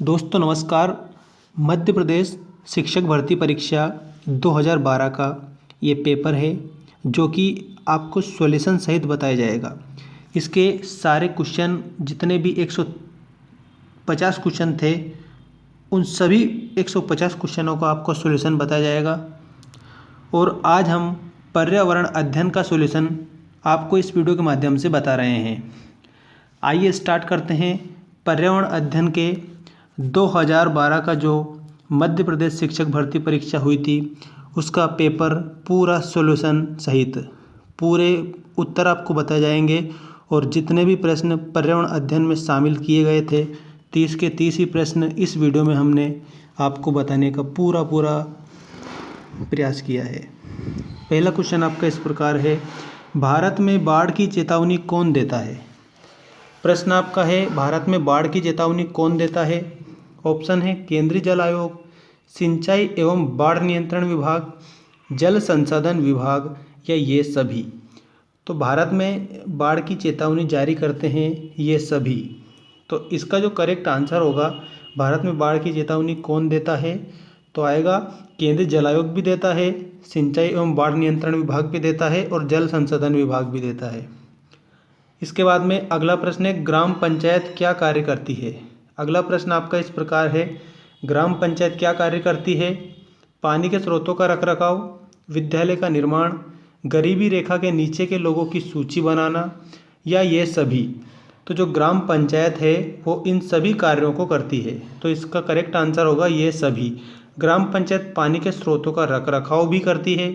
दोस्तों नमस्कार। मध्य प्रदेश शिक्षक भर्ती परीक्षा 2012 का ये पेपर है जो कि आपको सॉल्यूशन सहित बताया जाएगा। इसके सारे क्वेश्चन जितने भी 150 क्वेश्चन थे उन सभी 150 क्वेश्चनों का आपको सॉल्यूशन बताया जाएगा। और आज हम पर्यावरण अध्ययन का सॉल्यूशन आपको इस वीडियो के माध्यम से बता रहे हैं। आइए स्टार्ट करते हैं। पर्यावरण अध्ययन के 2012 का जो मध्य प्रदेश शिक्षक भर्ती परीक्षा हुई थी उसका पेपर पूरा सॉल्यूशन सहित पूरे उत्तर आपको बताए जाएंगे। और जितने भी प्रश्न पर्यावरण अध्ययन में शामिल किए गए थे 30 के 30 ही प्रश्न इस वीडियो में हमने आपको बताने का पूरा प्रयास किया है। पहला क्वेश्चन आपका इस प्रकार है, भारत में बाढ़ की चेतावनी कौन देता है? प्रश्न आपका है, भारत में बाढ़ की चेतावनी कौन देता है? ऑप्शन है केंद्रीय जल आयोग, सिंचाई एवं बाढ़ नियंत्रण विभाग, जल संसाधन विभाग या ये सभी। तो भारत में बाढ़ की चेतावनी जारी करते हैं ये सभी। तो इसका जो करेक्ट आंसर होगा, भारत में बाढ़ की चेतावनी कौन देता है, तो आएगा केंद्रीय जल आयोग भी देता है, सिंचाई एवं बाढ़ नियंत्रण विभाग भी देता है और जल संसाधन विभाग भी देता है। इसके बाद में अगला प्रश्न है, ग्राम पंचायत क्या कार्य करती है? अगला प्रश्न आपका इस प्रकार है, ग्राम पंचायत क्या कार्य करती है? पानी के स्रोतों का रखरखाव, विद्यालय का निर्माण, गरीबी रेखा के नीचे के लोगों की सूची बनाना या ये सभी। तो जो ग्राम पंचायत है वो इन सभी कार्यों को करती है। तो इसका करेक्ट आंसर होगा ये सभी। ग्राम पंचायत पानी के स्रोतों का रखरखाव भी करती है,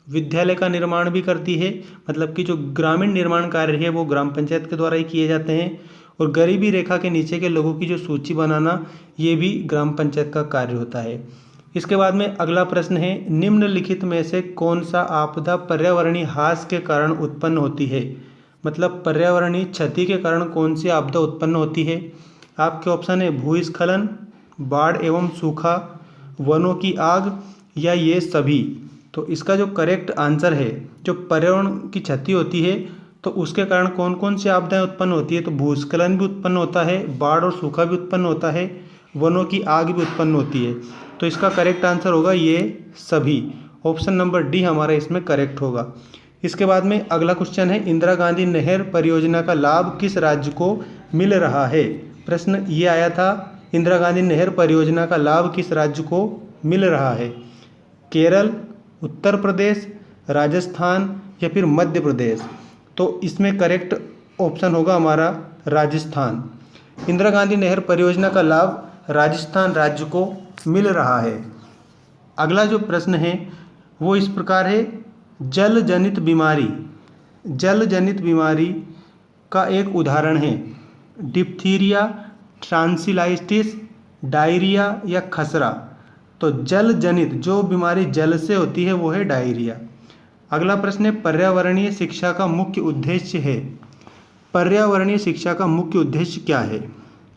विद्यालय का निर्माण भी करती है, मतलब कि जो ग्रामीण निर्माण कार्य है वो ग्राम पंचायत के द्वारा ही किए जाते हैं, और गरीबी रेखा के नीचे के लोगों की जो सूची बनाना ये भी ग्राम पंचायत का कार्य होता है। इसके बाद में अगला प्रश्न है, निम्नलिखित में से कौन सा आपदा पर्यावरणीय ह्रास के कारण उत्पन्न होती है? मतलब पर्यावरणीय क्षति के कारण कौन सी आपदा उत्पन्न होती है? आपके ऑप्शन है भूस्खलन, बाढ़ एवं सूखा, वनों की आग या ये सभी। तो इसका जो करेक्ट आंसर है, जो पर्यावरण की क्षति होती है तो उसके कारण कौन कौन सी आपदाएं उत्पन्न होती है, तो भूस्खलन भी उत्पन्न होता है, बाढ़ और सूखा भी उत्पन्न होता है, वनों की आग भी उत्पन्न होती है। तो इसका करेक्ट आंसर होगा ये सभी। ऑप्शन नंबर डी हमारा इसमें करेक्ट होगा। इसके बाद में अगला क्वेश्चन है, इंदिरा गांधी नहर परियोजना का लाभ किस राज्य को मिल रहा है? प्रश्न ये आया था, इंदिरा गांधी नहर परियोजना का लाभ किस राज्य को मिल रहा है? केरल, उत्तर प्रदेश, राजस्थान या फिर मध्य प्रदेश। तो इसमें करेक्ट ऑप्शन होगा हमारा राजस्थान। इंदिरा गांधी नहर परियोजना का लाभ राजस्थान राज्य को मिल रहा है। अगला जो प्रश्न है वो इस प्रकार है, जल जनित बीमारी, जल जनित बीमारी का एक उदाहरण है डिप्थीरिया, ट्रांसिलाइटिस, डायरिया या खसरा। तो जल जनित जो बीमारी जल से होती है वो है डायरिया। अगला प्रश्न है, पर्यावरणीय शिक्षा का मुख्य उद्देश्य है। पर्यावरणीय शिक्षा का मुख्य उद्देश्य क्या है?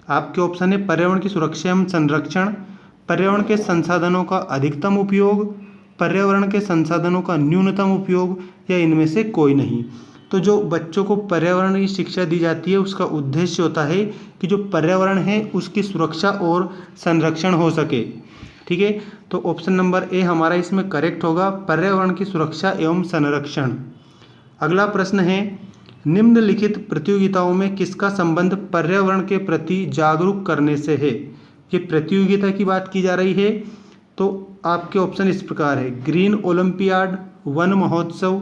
आपके ऑप्शन है पर्यावरण की सुरक्षा एवं संरक्षण, पर्यावरण के संसाधनों का अधिकतम उपयोग, पर्यावरण के संसाधनों का न्यूनतम उपयोग या इनमें से कोई नहीं। तो जो बच्चों को पर्यावरण की शिक्षा दी जाती है उसका उद्देश्य होता है कि जो पर्यावरण है उसकी सुरक्षा और संरक्षण हो सके। ठीक है, तो ऑप्शन नंबर ए हमारा इसमें करेक्ट होगा, पर्यावरण की सुरक्षा एवं संरक्षण। अगला प्रश्न है, निम्नलिखित प्रतियोगिताओं में किसका संबंध पर्यावरण के प्रति जागरूक करने से है? ये प्रतियोगिता की बात की जा रही है। तो आपके ऑप्शन इस प्रकार है, ग्रीन ओलंपियाड, वन महोत्सव,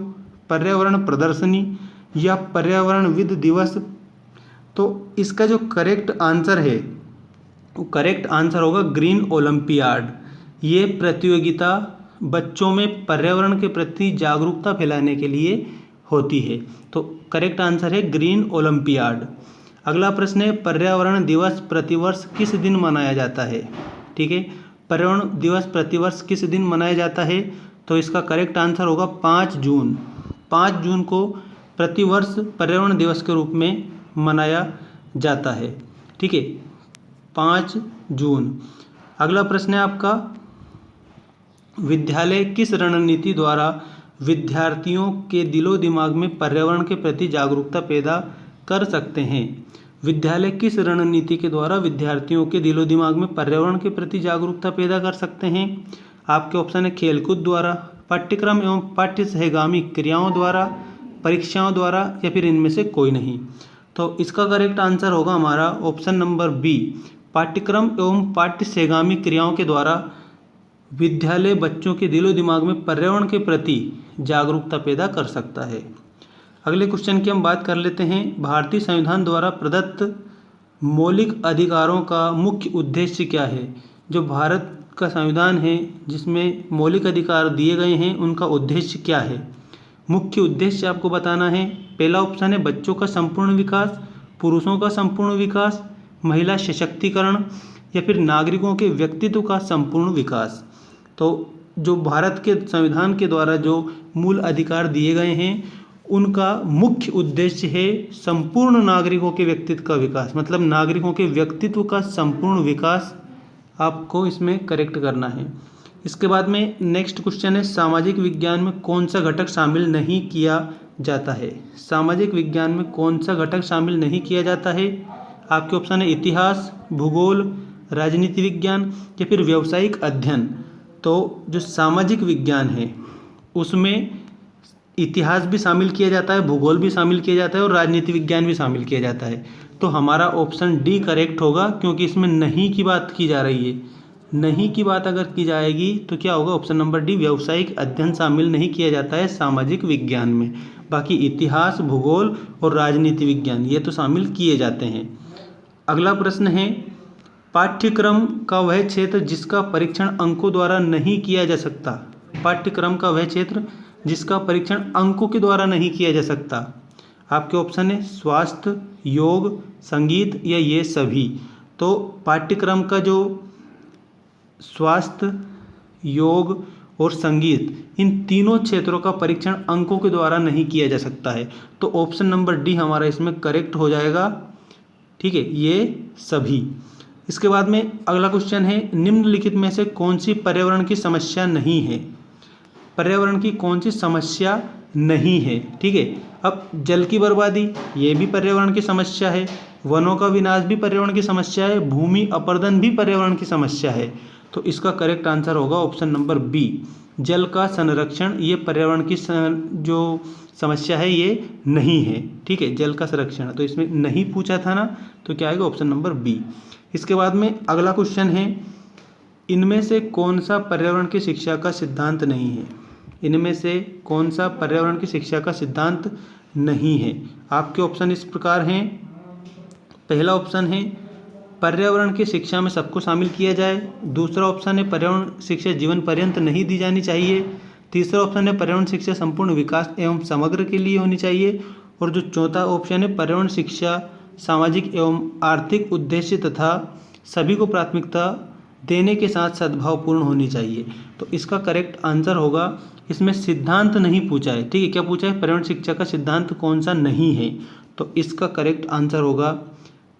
पर्यावरण प्रदर्शनी या पर्यावरणविद दिवस। तो इसका जो करेक्ट आंसर है वो करेक्ट आंसर होगा ग्रीन ओलंपियाड। ये प्रतियोगिता बच्चों में पर्यावरण के प्रति जागरूकता फैलाने के लिए होती है। तो करेक्ट आंसर है ग्रीन ओलंपियाड। अगला प्रश्न है, पर्यावरण दिवस प्रतिवर्ष किस दिन मनाया जाता है? ठीक है, पर्यावरण दिवस प्रतिवर्ष किस दिन मनाया जाता है? तो इसका करेक्ट आंसर होगा 5 जून। 5 जून को प्रतिवर्ष पर्यावरण दिवस के रूप में मनाया जाता है। ठीक है, 5 जून। अगला प्रश्न है आपका, विद्यालय किस रणनीति द्वारा विद्यार्थियों के दिलो दिमाग में पर्यावरण के प्रति जागरूकता पैदा कर सकते हैं? विद्यालय किस रणनीति के द्वारा विद्यार्थियों के दिलो दिमाग में पर्यावरण के प्रति जागरूकता पैदा कर सकते हैं? आपके ऑप्शन है खेलकूद द्वारा, पाठ्यक्रम एवं पाठ्य सहगामी क्रियाओं द्वारा, परीक्षाओं द्वारा, या फिर इनमें से कोई नहीं। तो इसका करेक्ट आंसर होगा हमारा ऑप्शन नंबर बी, पाठ्यक्रम एवं पाठ्य सहगामी क्रियाओं के द्वारा विद्यालय बच्चों के दिलो दिमाग में पर्यावरण के प्रति जागरूकता पैदा कर सकता है। अगले क्वेश्चन की हम बात कर लेते हैं। भारतीय संविधान द्वारा प्रदत्त मौलिक अधिकारों का मुख्य उद्देश्य क्या है? जो भारत का संविधान है जिसमें मौलिक अधिकार दिए गए हैं, उनका उद्देश्य क्या है? मुख्य उद्देश्य आपको बताना है। पहला ऑप्शन है बच्चों का संपूर्ण विकास, पुरुषों का संपूर्ण विकास, महिला सशक्तिकरण, या फिर नागरिकों के व्यक्तित्व का संपूर्ण विकास। तो जो भारत के संविधान के द्वारा जो मूल अधिकार दिए गए हैं, उनका मुख्य उद्देश्य है संपूर्ण नागरिकों के व्यक्तित्व का विकास, मतलब नागरिकों के व्यक्तित्व का संपूर्ण विकास आपको इसमें करेक्ट करना है। इसके बाद में नेक्स्ट क्वेश्चन है सामाजिक विज्ञान में कौन सा घटक शामिल नहीं किया जाता है? सामाजिक विज्ञान में कौन सा घटक शामिल नहीं किया जाता है? आपके ऑप्शन है इतिहास, भूगोल, राजनीति विज्ञान, या फिर व्यावसायिक अध्ययन। तो जो सामाजिक विज्ञान है उसमें इतिहास भी शामिल किया जाता है, भूगोल भी शामिल किया जाता है और राजनीति विज्ञान भी शामिल किया जाता है। तो हमारा ऑप्शन डी करेक्ट होगा, क्योंकि इसमें नहीं की बात की जा रही है। नहीं की बात अगर की जाएगी तो क्या होगा? ऑप्शन नंबर डी, व्यावसायिक अध्ययन शामिल नहीं किया जाता है सामाजिक विज्ञान में। बाकी इतिहास, भूगोल और राजनीति विज्ञान ये तो शामिल किए जाते हैं। अगला प्रश्न है पाठ्यक्रम का वह क्षेत्र जिसका परीक्षण अंकों द्वारा नहीं किया जा सकता। पाठ्यक्रम का वह क्षेत्र जिसका परीक्षण अंकों के द्वारा नहीं किया जा सकता। आपके ऑप्शन है स्वास्थ्य, योग, संगीत, या ये सभी। तो पाठ्यक्रम का जो स्वास्थ्य, योग और संगीत, इन तीनों क्षेत्रों का परीक्षण अंकों के द्वारा नहीं किया जा सकता है। तो ऑप्शन नंबर डी हमारा इसमें करेक्ट हो जाएगा। ठीक है, ये सभी। इसके बाद में अगला क्वेश्चन है निम्नलिखित में से कौन सी पर्यावरण की समस्या नहीं है? पर्यावरण की कौन सी समस्या नहीं है? ठीक है, अब जल की बर्बादी ये भी पर्यावरण की समस्या है, वनों का विनाश भी पर्यावरण की समस्या है, भूमि अपरदन भी पर्यावरण की समस्या है। तो इसका करेक्ट आंसर होगा ऑप्शन नंबर बी, जल का संरक्षण ये पर्यावरण की जो समस्या है ये नहीं है। ठीक है, जल का संरक्षण तो इसमें नहीं पूछा था ना, तो क्या आएगा? Option number B. इसके बाद में अगला क्वेश्चन है इनमें से कौन सा पर्यावरण की शिक्षा का सिद्धांत नहीं है? इनमें से कौन सा पर्यावरण की शिक्षा का सिद्धांत नहीं है? आपके ऑप्शन इस प्रकार हैं। पहला ऑप्शन है पर्यावरण की शिक्षा में सबको शामिल किया जाए। दूसरा ऑप्शन है पर्यावरण शिक्षा जीवन पर्यंत नहीं दी जानी चाहिए। तीसरा ऑप्शन है पर्यावरण शिक्षा संपूर्ण विकास एवं समग्र के लिए होनी चाहिए। और जो चौथा ऑप्शन है पर्यावरण शिक्षा सामाजिक एवं आर्थिक उद्देश्य तथा सभी को प्राथमिकता देने के साथ सद्भावपूर्ण होनी चाहिए। तो इसका करेक्ट आंसर होगा, इसमें सिद्धांत नहीं पूछा है। ठीक है, क्या पूछा है? पर्यावरण शिक्षा का सिद्धांत कौन सा नहीं है? तो इसका करेक्ट आंसर होगा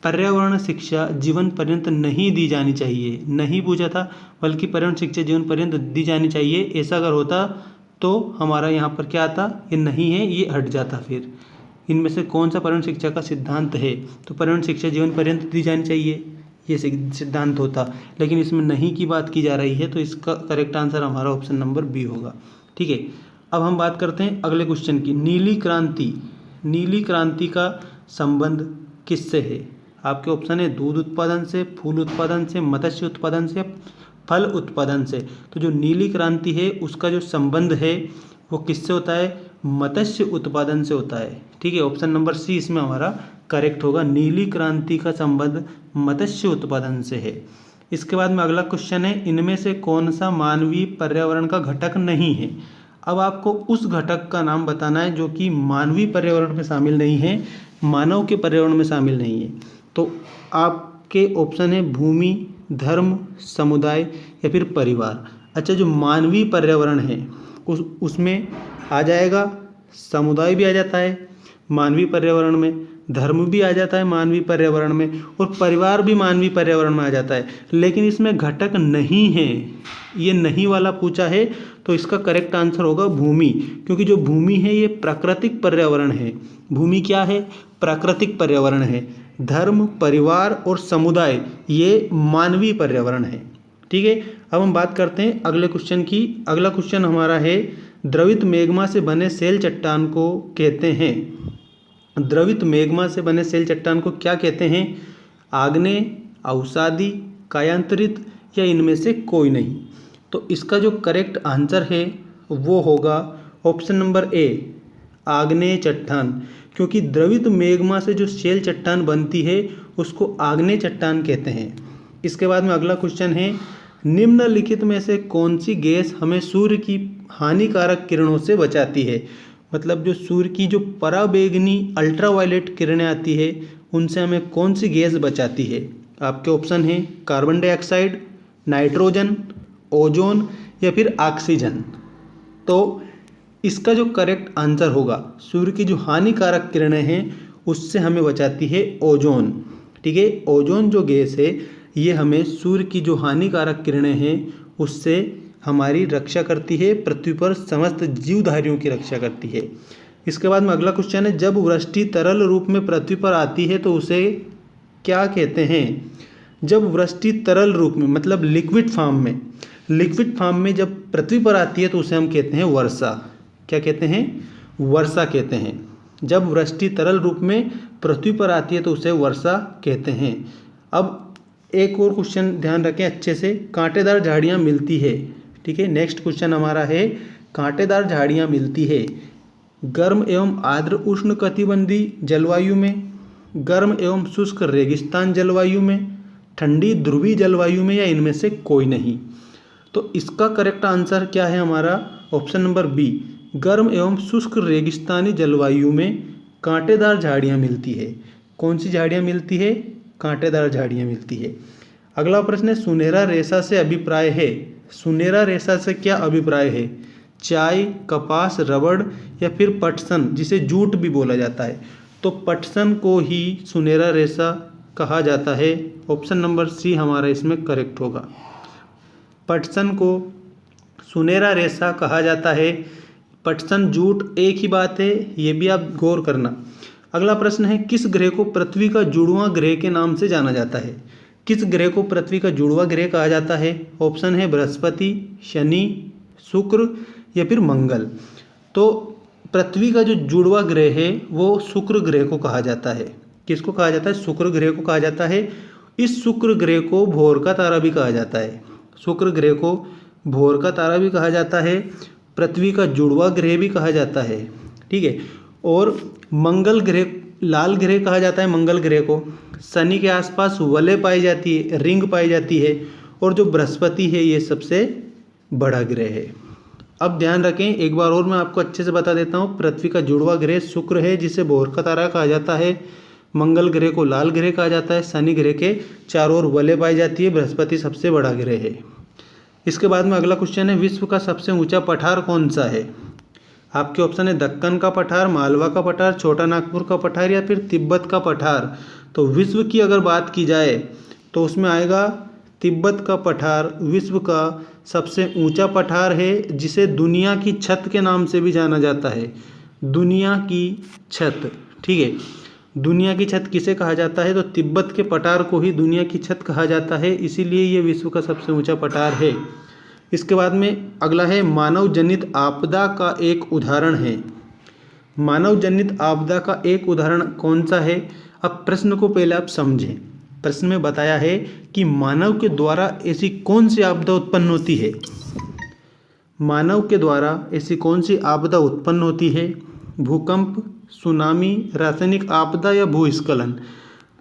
पर्यावरण शिक्षा जीवन पर्यंत नहीं दी जानी चाहिए। नहीं पूछा था, बल्कि पर्यावरण शिक्षा जीवन पर्यंत दी जानी चाहिए। ऐसा अगर होता तो हमारा यहाँ पर क्या आता? ये नहीं है, ये हट जाता। फिर इनमें से कौन सा पर्यावरण शिक्षा का सिद्धांत है? तो पर्यावरण शिक्षा जीवन पर्यंत दी जानी चाहिए, ये सिद्धांत होता। लेकिन इसमें नहीं की बात की जा रही है, तो इसका करेक्ट आंसर हमारा ऑप्शन नंबर बी होगा। ठीक है, अब हम बात करते हैं अगले क्वेश्चन की। नीली क्रांति, नीली क्रांति का संबंध किससे है? आपके ऑप्शन है दूध उत्पादन से, फूल उत्पादन से, मत्स्य उत्पादन से, फल उत्पादन से। तो जो नीली क्रांति है उसका जो संबंध है वो किससे होता है? मत्स्य उत्पादन से होता है। ठीक है, ऑप्शन नंबर सी इसमें हमारा करेक्ट होगा। नीली क्रांति का संबंध मत्स्य उत्पादन से है। इसके बाद में अगला क्वेश्चन है इनमें से कौन सा मानवीय पर्यावरण का घटक नहीं है? अब आपको उस घटक का नाम बताना है जो कि मानवीय पर्यावरण में शामिल नहीं है, मानव के पर्यावरण में शामिल नहीं है। तो आपके ऑप्शन है भूमि, धर्म, समुदाय या फिर परिवार। अच्छा, जो मानवीय पर्यावरण है उसमें आ जाएगा, समुदाय भी आ जाता है मानवीय पर्यावरण में, धर्म भी आ जाता है मानवीय पर्यावरण में, और परिवार भी मानवीय पर्यावरण में आ जाता है। लेकिन इसमें घटक नहीं है, ये नहीं वाला पूछा है। तो इसका करेक्ट आंसर होगा भूमि, क्योंकि जो भूमि है ये प्राकृतिक पर्यावरण है। भूमि क्या है? प्राकृतिक पर्यावरण है। धर्म, परिवार और समुदाय ये मानवीय पर्यावरण है। ठीक है, अब हम बात करते हैं अगले क्वेश्चन की। अगला क्वेश्चन हमारा है, द्रवित मैग्मा से बने शैल चट्टान को कहते हैं, द्रवित मैग्मा से बने शैल चट्टान को क्या कहते हैं? आग्नेय, अवसादी, कायांतरित या इनमें से कोई नहीं। तो इसका जो करेक्ट आंसर है वो होगा ऑप्शन नंबर ए, आग्नेय चट्टान, क्योंकि द्रवित मैग्मा से जो शैल चट्टान बनती है उसको आग्नेय चट्टान कहते हैं। इसके बाद में अगला क्वेश्चन है, निम्नलिखित में से कौन सी गैस हमें सूर्य की हानिकारक किरणों से बचाती है? मतलब जो सूर्य की जो पराबैंगनी अल्ट्रावायलेट किरणें आती है उनसे हमें कौन सी गैस बचाती है? आपके ऑप्शन हैं कार्बन डाइऑक्साइड, नाइट्रोजन, ओजोन या फिर ऑक्सीजन। तो इसका जो करेक्ट आंसर होगा, सूर्य की जो हानिकारक किरणें हैं उससे हमें बचाती है ओजोन। ठीक है, ओजोन जो गैस है ये हमें सूर्य की जो हानिकारक किरणें हैं उससे हमारी रक्षा करती है, पृथ्वी पर समस्त जीवधारियों की रक्षा करती है। इसके बाद में अगला क्वेश्चन है, जब वृष्टि तरल रूप में पृथ्वी पर आती है तो उसे क्या कहते हैं? जब वृष्टि तरल रूप में मतलब लिक्विड फॉर्म में जब पृथ्वी पर आती है तो उसे हम कहते हैं वर्षा। क्या कहते हैं? वर्षा कहते हैं। जब वृष्टि तरल रूप में पृथ्वी पर आती है तो उसे वर्षा कहते हैं। अब एक और क्वेश्चन ध्यान रखें अच्छे से, कांटेदार झाड़ियाँ मिलती है। ठीक है, नेक्स्ट क्वेश्चन हमारा है, कांटेदार झाड़ियाँ मिलती है गर्म एवं आर्द्र उष्णकटिबंधीय जलवायु में, गर्म एवं शुष्क रेगिस्तान जलवायु में, ठंडी ध्रुवीय जलवायु में या इनमें से कोई नहीं। तो इसका करेक्ट आंसर क्या है हमारा? ऑप्शन नंबर बी, गर्म एवं शुष्क रेगिस्तानी जलवायु में कांटेदार झाड़ियाँ मिलती है। कौन सी झाड़ियाँ मिलती है? कांटेदार झाड़ियाँ मिलती है। अगला प्रश्न है, सुनहरा रेशा से अभिप्राय है, सुनहरा रेशा से क्या अभिप्राय है? चाय, कपास, रबड़ या फिर पटसन, जिसे जूट भी बोला जाता है। तो पटसन को ही सुनहरा रेशा कहा जाता है। ऑप्शन नंबर सी हमारा इसमें करेक्ट होगा, पटसन को सुनहरा रेशा कहा जाता है। पटसन, जूट एक ही बात है, ये भी आप गौर करना। अगला प्रश्न है, किस ग्रह को पृथ्वी का जुड़वां ग्रह के नाम से जाना जाता है? किस ग्रह को पृथ्वी का जुड़वां ग्रह कहा जाता है? ऑप्शन है बृहस्पति, शनि, शुक्र या फिर मंगल। तो पृथ्वी का जो जुड़वां ग्रह है वो शुक्र ग्रह को कहा जाता है। किसको कहा जाता है? शुक्र ग्रह को कहा जाता है। इस शुक्र ग्रह को भोर का तारा भी कहा जाता है, शुक्र ग्रह को भोर का तारा भी कहा जाता है, पृथ्वी का जुड़वां ग्रह भी कहा जाता है। ठीक है, और मंगल ग्रह लाल ग्रह कहा जाता है। मंगल ग्रह को शनि के आसपास वलय पाई जाती है, रिंग पाई जाती है, और जो बृहस्पति है ये सबसे बड़ा ग्रह है। अब ध्यान रखें, एक बार और मैं आपको अच्छे से बता देता हूँ, पृथ्वी का जुड़वां ग्रह शुक्र है जिसे भोर का तारा कहा जाता है, मंगल ग्रह को लाल ग्रह कहा जाता है, शनि ग्रह के चारों ओर वलय पाई जाती है, बृहस्पति सबसे बड़ा ग्रह है। इसके बाद में अगला क्वेश्चन है, विश्व का सबसे ऊंचा पठार कौन सा है? आपके ऑप्शन है दक्कन का पठार, मालवा का पठार, छोटा नागपुर का पठार या फिर तिब्बत का पठार। तो विश्व की अगर बात की जाए तो उसमें आएगा तिब्बत का पठार विश्व का सबसे ऊंचा पठार है, जिसे दुनिया की छत के नाम से भी जाना जाता है। दुनिया की छत, ठीक है, दुनिया की छत किसे कहा जाता है? तो तिब्बत के पठार को ही दुनिया की छत कहा जाता है, इसीलिए ये विश्व का सबसे ऊंचा पठार है। इसके बाद में अगला है, मानव जनित आपदा का एक उदाहरण है। मानव जनित आपदा का एक उदाहरण कौन सा है? अब प्रश्न को पहले आप समझें। प्रश्न में बताया है कि मानव के द्वारा ऐसी कौन सी आपदा उत्पन्न होती है। मानव के द्वारा ऐसी कौन सी आपदा उत्पन्न होती है? भूकंप, सुनामी, रासायनिक आपदा या भूस्खलन।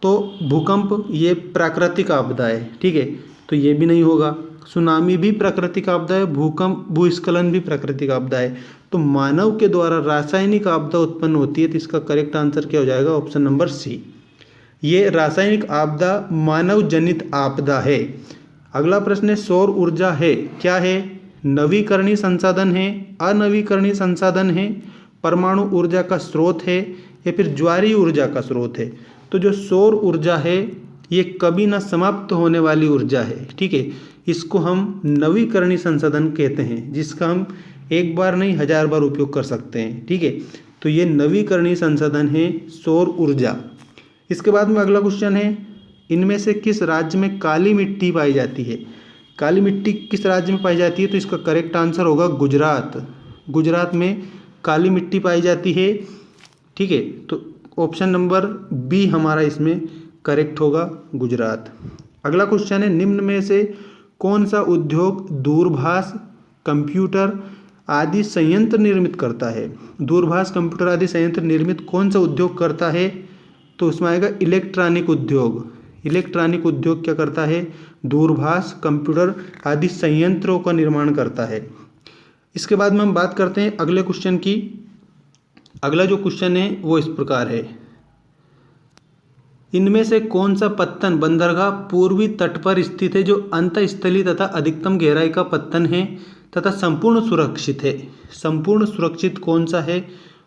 तो भूकंप ये प्राकृतिक आपदा है, ठीक है, तो ये भी नहीं होगा। सुनामी भी प्राकृतिक आपदा है, भूकंप भूस्खलन भी प्राकृतिक आपदा है। तो मानव के द्वारा रासायनिक आपदा उत्पन्न होती है, तो इसका करेक्ट आंसर क्या हो जाएगा? ऑप्शन नंबर सी, ये रासायनिक आपदा मानव जनित आपदा है। अगला प्रश्न है, सौर ऊर्जा है क्या है? नवीकरणीय संसाधन है, अनवीकरणीय संसाधन है, परमाणु ऊर्जा का स्रोत है या फिर ज्वारीय ऊर्जा का स्रोत है। तो जो सौर ऊर्जा है ये कभी ना समाप्त होने वाली ऊर्जा है, ठीक है, इसको हम नवीकरणीय संसाधन कहते हैं, जिसका हम एक बार नहीं 1000 बार उपयोग कर सकते हैं, ठीक है। तो ये नवीकरणीय संसाधन है सौर ऊर्जा। इसके बाद में अगला क्वेश्चन है, इनमें से किस राज्य में काली मिट्टी पाई जाती है? काली मिट्टी किस राज्य में पाई जाती है? तो इसका करेक्ट आंसर होगा गुजरात। गुजरात में काली मिट्टी पाई जाती है। ठीक है, तो ऑप्शन नंबर बी हमारा इसमें करेक्ट होगा, गुजरात। अगला क्वेश्चन है, निम्न में से कौन सा उद्योग दूरभाष, कंप्यूटर आदि संयंत्र निर्मित करता है? दूरभाष, कंप्यूटर आदि संयंत्र निर्मित कौन सा उद्योग करता है? तो उसमें आएगा इलेक्ट्रॉनिक उद्योग। इलेक्ट्रॉनिक उद्योग क्या करता है? दूरभाष, कंप्यूटर आदि संयंत्रों का निर्माण करता है। इसके बाद में हम बात करते हैं अगले क्वेश्चन की। अगला जो क्वेश्चन है वो इस प्रकार है, इनमें से कौन सा पत्तन बंदरगाह पूर्वी तट पर स्थित है जो अंतःस्थलीय तथा अधिकतम गहराई का पत्तन है तथा संपूर्ण सुरक्षित है? संपूर्ण सुरक्षित कौन सा है?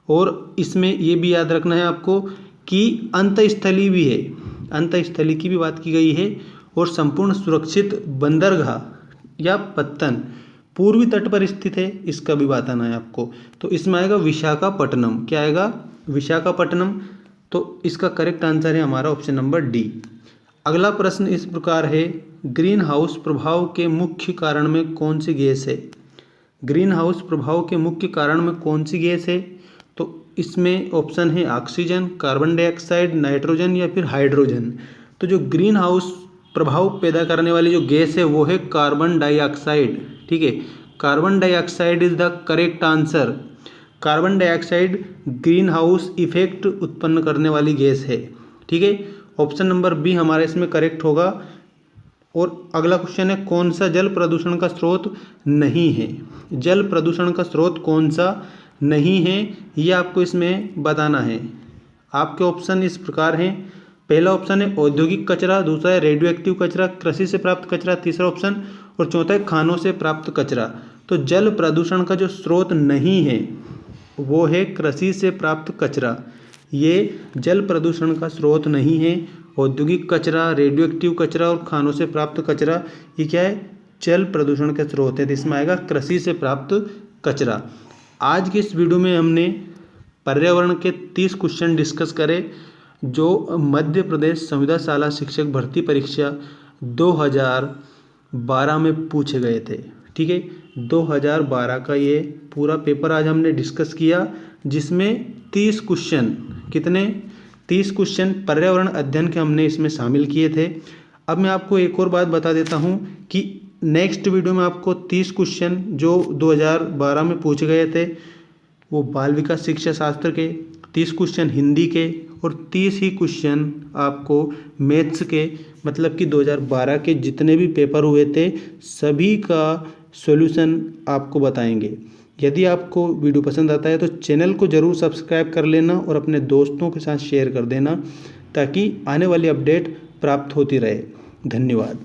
और इसमें ये भी याद रखना है आपको कि अंतःस्थलीय भी है, अंतःस्थलीय की भी बात की गई है, और संपूर्ण सुरक्षित बंदरगाह या पत्तन पूर्वी तट पर स्थित है, इसका भी बताना है आपको। तो इसमें आएगा विशाखापट्टनम। क्या आएगा? विशाखापट्टनम। तो इसका करेक्ट आंसर है हमारा ऑप्शन नंबर डी। अगला प्रश्न इस प्रकार है, ग्रीन हाउस प्रभाव के मुख्य कारण में कौन सी गैस है? ग्रीन हाउस प्रभाव के मुख्य कारण में कौन सी गैस है? तो इसमें ऑप्शन है ऑक्सीजन, कार्बन डाइऑक्साइड, नाइट्रोजन या फिर हाइड्रोजन। तो जो ग्रीन हाउस प्रभाव पैदा करने वाली जो गैस है वो है कार्बन डाइऑक्साइड। ठीक है, carbon dioxide is the correct answer. Carbon dioxide green house effect उत्पन्न करने वाली गैस है। ठीक है, ऑप्शन नंबर बी हमारा इसमें करेक्ट होगा। और अगला क्वेश्चन है, कौन सा जल प्रदूषण का स्रोत नहीं है? जल प्रदूषण का स्रोत कौन सा नहीं है, ये आपको इसमें बताना है। आपके ऑप्शन इस प्रकार हैं, पहला ऑप्शन है औद्योगिक कचरा, दूसरा है रेडियो एक्टिव कचरा, कृषि से प्राप्त कचरा तीसरा ऑप्शन, और चौथा है खानों से प्राप्त कचरा। तो जल प्रदूषण का जो स्रोत नहीं है वो है कृषि से प्राप्त कचरा। ये जल प्रदूषण का स्रोत नहीं है। औद्योगिक कचरा, रेडियो एक्टिव कचरा और खानों से प्राप्त कचरा, ये क्या है? जल प्रदूषण के स्रोत है। तो इसमें आएगा कृषि से प्राप्त कचरा। आज के इस वीडियो में हमने पर्यावरण के 30 क्वेश्चन डिस्कस करे जो मध्य प्रदेश संविदाशाला शिक्षक भर्ती परीक्षा 2012 में पूछे गए थे। ठीक है, 2012 का ये पूरा पेपर आज हमने डिस्कस किया, जिसमें 30 क्वेश्चन, कितने? 30 क्वेश्चन पर्यावरण अध्ययन के हमने इसमें शामिल किए थे। अब मैं आपको एक और बात बता देता हूँ कि नेक्स्ट वीडियो में आपको 30 क्वेश्चन जो 2012 में पूछे गए थे वो बाल विकास शिक्षा शास्त्र के, 30 क्वेश्चन हिंदी के और 30 ही क्वेश्चन आपको मैथ्स के, मतलब कि 2012 के जितने भी पेपर हुए थे सभी का सॉल्यूशन आपको बताएंगे। यदि आपको वीडियो पसंद आता है तो चैनल को ज़रूर सब्सक्राइब कर लेना और अपने दोस्तों के साथ शेयर कर देना ताकि आने वाली अपडेट प्राप्त होती रहे। धन्यवाद।